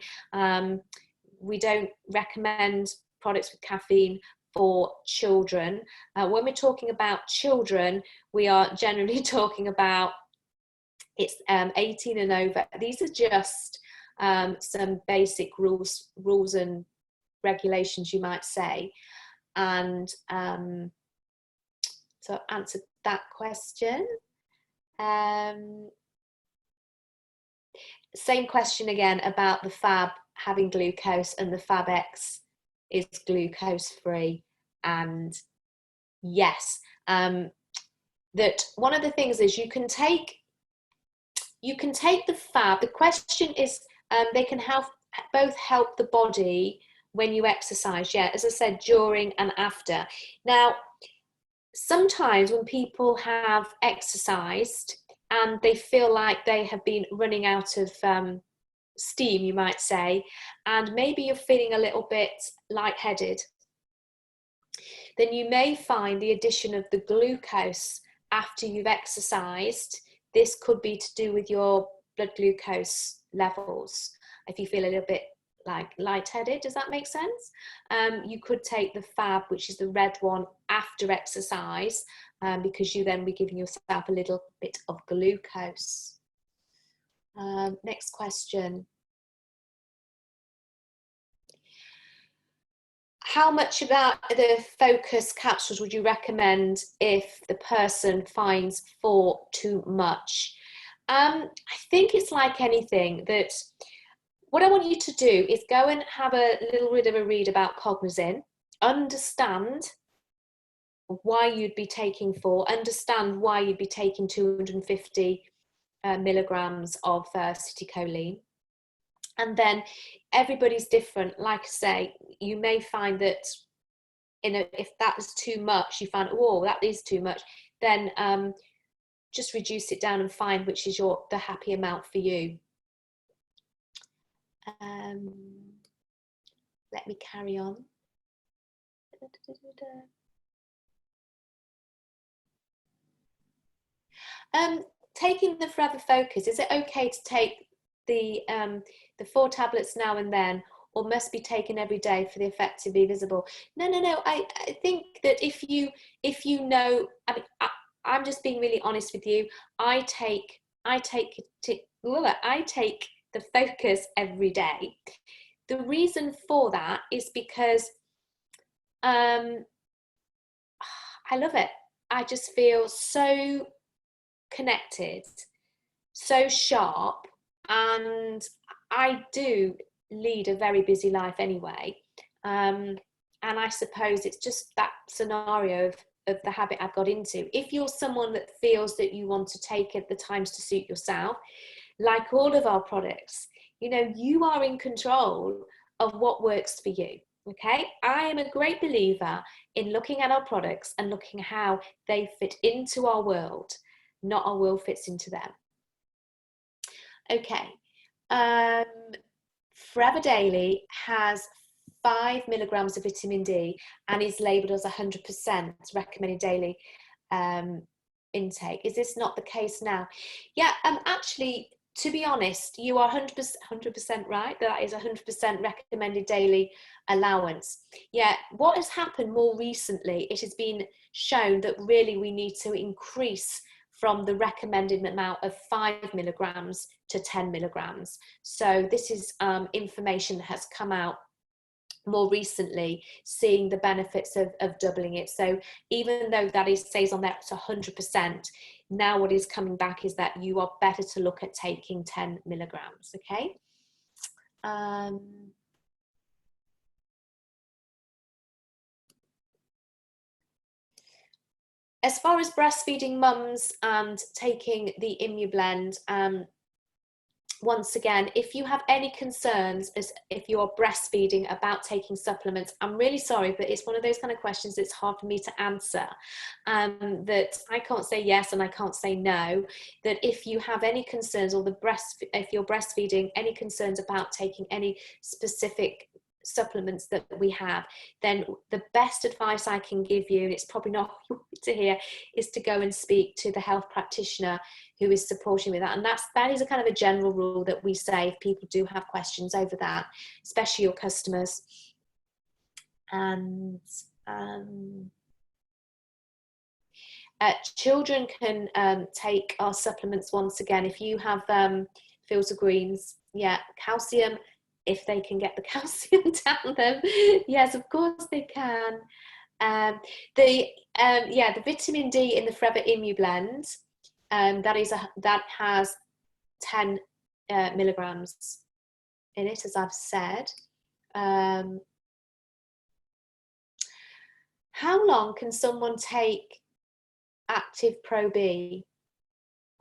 A: we don't recommend products with caffeine for children. When we're talking about children, we are generally talking about it's 18 and over. These are just some basic rules and regulations, you might say. And so I've answered that question. Same question again about the Fab having glucose, and the Fab X is glucose free. And yes, that one of the things is you can take the Fab. The question is, they can both help the body when you exercise. Yeah, as I said, during and after. Now, sometimes when people have exercised and they feel like they have been running out of steam, you might say, and maybe you're feeling a little bit lightheaded, then you may find the addition of the glucose after you've exercised. This could be to do with your blood glucose levels. If you feel a little bit like lightheaded, does that make sense? You could take the Fab, which is the red one, after exercise, because you then be giving yourself a little bit of glucose. Next question. How much about the Focus capsules would you recommend if the person finds 4 too much? I think it's like anything, that what I want you to do is go and have a little bit of a read about Cognizin, understand why you'd be taking 4, understand why you'd be taking 250 milligrams of citicoline. And then everybody's different. Like I say, you may find that if that is too much, you find, oh, that is too much, then just reduce it down and find which is the happy amount for you. Let me carry on. Taking the Forever Focus, is it okay to take the 4 tablets now and then, or must be taken every day for the effect to be visible? No. I think that if you know, I mean, I'm just being really honest with you. I take the Focus every day. The reason for that is because I love it. I just feel so connected, so sharp, and I do lead a very busy life anyway, and I suppose it's just that scenario of the habit I've got into. If you're someone that feels that you want to take it the times to suit yourself, like all of our products, you know, you are in control of what works for you. Okay, I am a great believer in looking at our products and looking how they fit into our world, not our world fits into them. Okay, Forever Daily has 5 milligrams of vitamin D and is labelled as 100% recommended daily intake. Is this not the case now? Yeah, actually, to be honest, you are 100% right. That is 100% recommended daily allowance. Yeah, what has happened more recently, it has been shown that really we need to increase from the recommended amount of 5 milligrams to 10 milligrams. So this is information that has come out more recently, seeing the benefits of doubling it. So even though that stays on there, it's 100%, now what is coming back is that you are better to look at taking 10 milligrams, okay? as far as breastfeeding mums and taking the ImmuBlend, once again, if you have any concerns as if you're breastfeeding about taking supplements, I'm really sorry, but it's one of those kind of questions that's hard for me to answer. That I can't say yes and I can't say no. That if you have any concerns, or if you're breastfeeding, any concerns about taking any specific supplements that we have, then the best advice I can give you, and it's probably not what you want to hear, is to go and speak to the health practitioner who is supporting with that. And that is a kind of a general rule that we say if people do have questions over that, especially your customers. And children can take our supplements once again. If you have Fields of Greens, yeah, calcium, if they can get the calcium down them, yes, of course they can. The vitamin D in the Forever ImmuBlend, that has 10 milligrams in it, as I've said. How long can someone take Active Pro B?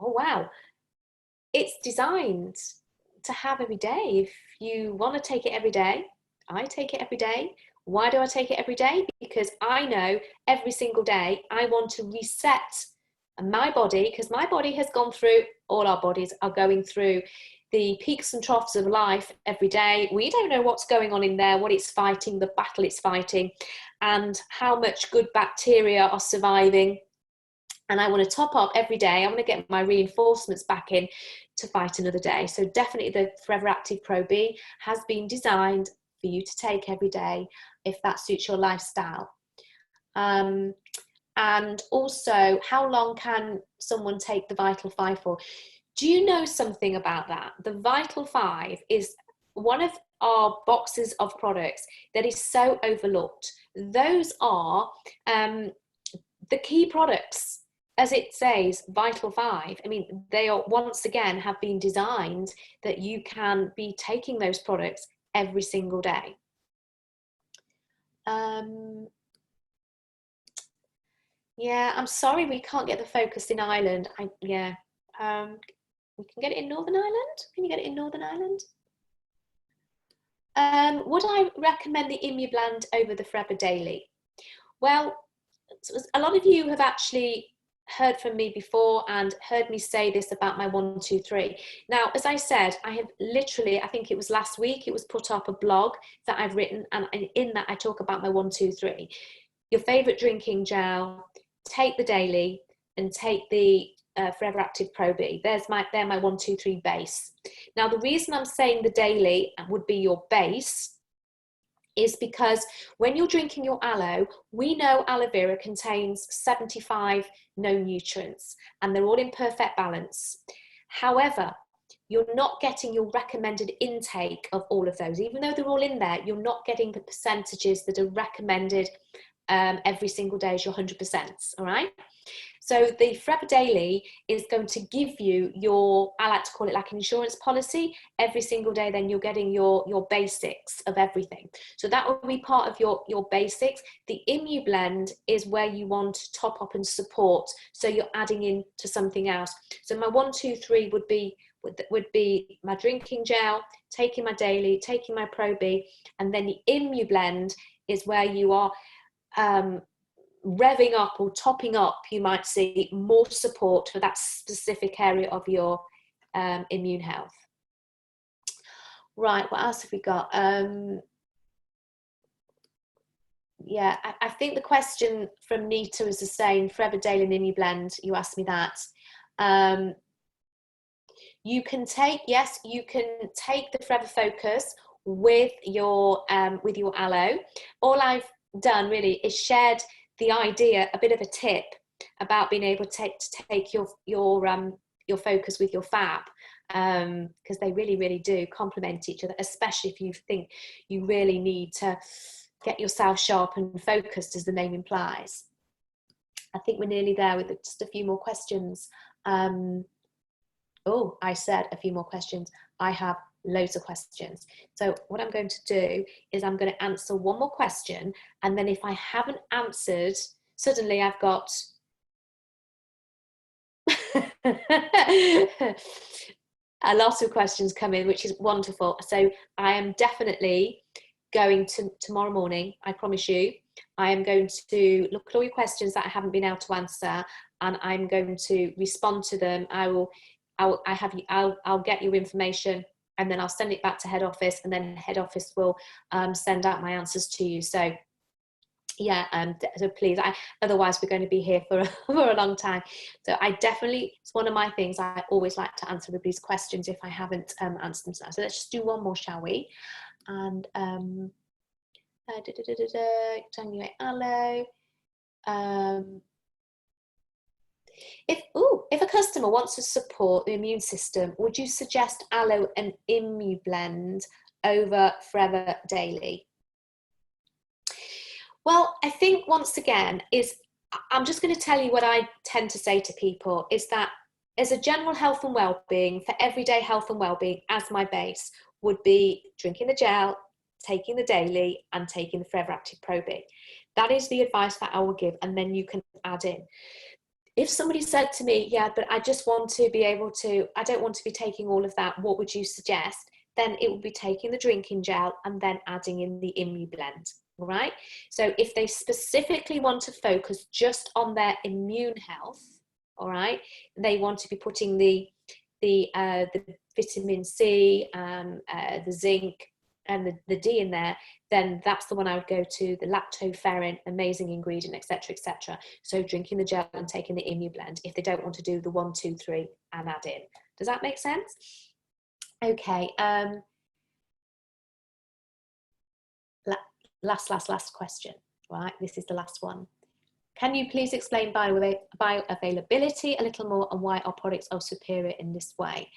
A: Oh wow, it's designed to have every day. If you want to take it every day, I take it every day. Why do I take it every day? Because I know every single day I want to reset my body, because my body has gone through, all our bodies are going through the peaks and troughs of life every day. We don't know what's going on in there, what it's fighting, the battle it's fighting, and how much good bacteria are surviving. And I want to top up every day. I want to get my reinforcements back in to fight another day. So definitely the Forever Active Pro B has been designed for you to take every day if that suits your lifestyle. And also, how long can someone take the Vital 5 for? Do you know something about that? The Vital 5 is one of our boxes of products that is so overlooked. Those are the key products. As it says, Vital 5, I mean, they are, once again, have been designed that you can be taking those products every single day. Yeah, I'm sorry we can't get the focus in Ireland. We can get it in Northern Ireland. Can you get it in Northern Ireland? Would I recommend the ImmuBlend over the Forever Daily? Well, a lot of you have actually heard from me before and heard me say this about my 1, 2, 3. Now, as I said, I have literally, I think it was last week, it was put up a blog that I've written, and in that I talk about my 1, 2, 3. Your favorite drinking gel, take the daily, and take the Forever Active Pro B. They're my 1, 2, 3 base. Now, the reason I'm saying the daily would be your base is because when you're drinking your aloe, we know aloe vera contains 75 known nutrients, and they're all in perfect balance. However, you're not getting your recommended intake of all of those. Even though they're all in there, you're not getting the percentages that are recommended every single day as your 100%, all right? So the Forever Daily is going to give you your, I like to call it like an insurance policy. Every single day, then you're getting your basics of everything. So that will be part of your basics. The ImmuBlend is where you want to top up and support. So you're adding in to something else. So my 1, 2, 3 would be my drinking gel, taking my daily, taking my Pro B, and then the ImmuBlend is where you are revving up or topping up, you might see more support for that specific area of your immune health. Right, what else have we got? Yeah, I think the question from Nita is the same, Forever Daily and ImmuBlend, you asked me that. You can take, yes, you can take the Forever Focus with your aloe. All I've done really is shared the idea, a bit of a tip about being able to take your focus with your fab, because they really do complement each other, especially if you think you really need to get yourself sharp and focused, as the name implies. I think we're nearly there with just a few more questions. Oh, I said a few more questions. I have loads of questions. So what I'm going to do is I'm going to answer one more question, and then if I haven't answered, suddenly I've got A lot of questions come in, which is wonderful. So I am definitely going to, tomorrow morning, I promise you, I am going to look at all your questions that I haven't been able to answer, and I'm going to respond to them. I'll get your information, and then I'll send it back to head office, and then head office will send out my answers to you. So yeah, so please, otherwise we're going to be here for for a long time. So I definitely, it's one of my things, I always like to answer everybody's questions if I haven't answered them. So let's just do one more, shall we? And January aloe. If a customer wants to support the immune system, would you suggest aloe and Immublend over Forever Daily? Well, I think once again I'm just going to tell you what I tend to say to people is that as a general health and well-being, for everyday health and well-being, as my base would be drinking the gel, taking the daily, and taking the Forever Active Pro B. That is the advice that I will give, and then you can add in. If somebody said to me, yeah, but I just want to be able to, I don't want to be taking all of that, what would you suggest? Then it would be taking the drinking gel and then adding in the Immublend. All right. So if they specifically want to focus just on their immune health, all right, they want to be putting the vitamin C, the zinc, and the D in there, then that's the one I would go to, the lactoferrin, amazing ingredient, etc., etc. So drinking the gel and taking the Immublend if they don't want to do the 1, 2, 3 and add in. Does that make sense? Okay. Last question, right? This is the last one. Can you please explain bioavailability a little more and why our products are superior in this way?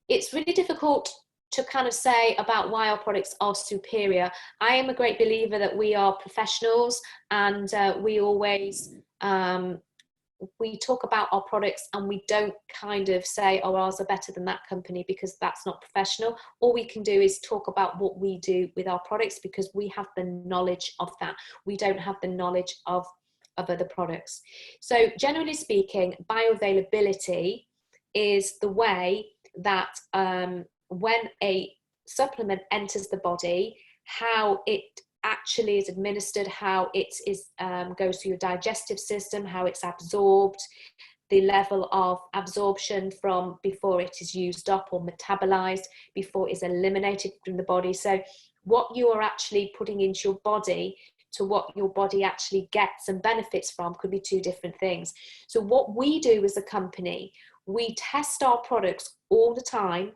A: It's really difficult to kind of say about why our products are superior. I am a great believer that we are professionals, and we always we talk about our products, and we don't kind of say, oh, ours are better than that company, because that's not professional. All we can do is talk about what we do with our products, because we have the knowledge of that. We don't have the knowledge of other products. So generally speaking, bioavailability is the way that when a supplement enters the body, how it actually is administered, how it is goes through your digestive system, how it's absorbed, the level of absorption from before it is used up or metabolized, before it's eliminated from the body. So what you are actually putting into your body to what your body actually gets and benefits from could be two different things. So what we do as a company, we test our products all the time.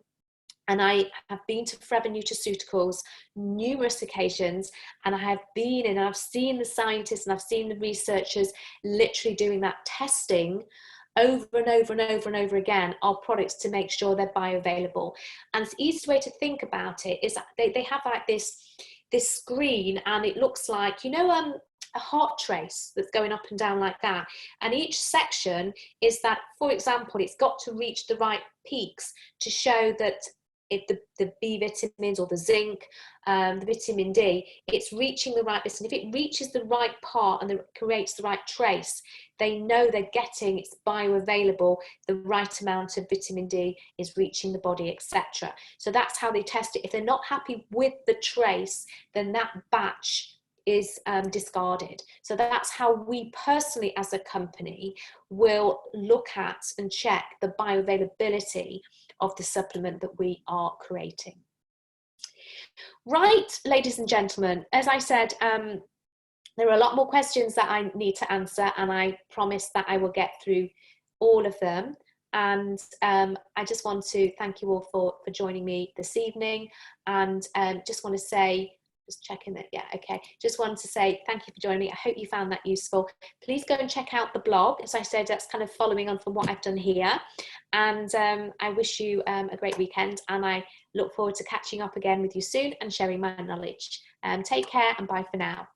A: And I have been to Forever Nutraceuticals numerous occasions, and I have been and I've seen the scientists and I've seen the researchers literally doing that testing over and over and over and over again, our products, to make sure they're bioavailable. And the easiest way to think about it is that they have like this screen, and it looks like, you know, a heart trace that's going up and down like that. And each section is that, for example, it's got to reach the right peaks to show that the B vitamins or the zinc, the vitamin D, it's reaching the right bits. And if it reaches the right part and creates the right trace, they know they're getting, it's bioavailable, the right amount of vitamin D is reaching the body, etc. So that's how they test it. If they're not happy with the trace, then that batch is discarded. So that's how we personally as a company will look at and check the bioavailability of the supplement that we are creating. Right, ladies and gentlemen, as I said, there are a lot more questions that I need to answer, and I promise that I will get through all of them. And I just want to thank you all for joining me this evening, and just want to say, just checking that, yeah, okay. Just wanted to say thank you for joining me. I hope you found that useful. Please go and check out the blog. As I said, that's kind of following on from what I've done here. And I wish you a great weekend, and I look forward to catching up again with you soon and sharing my knowledge. Take care, and bye for now.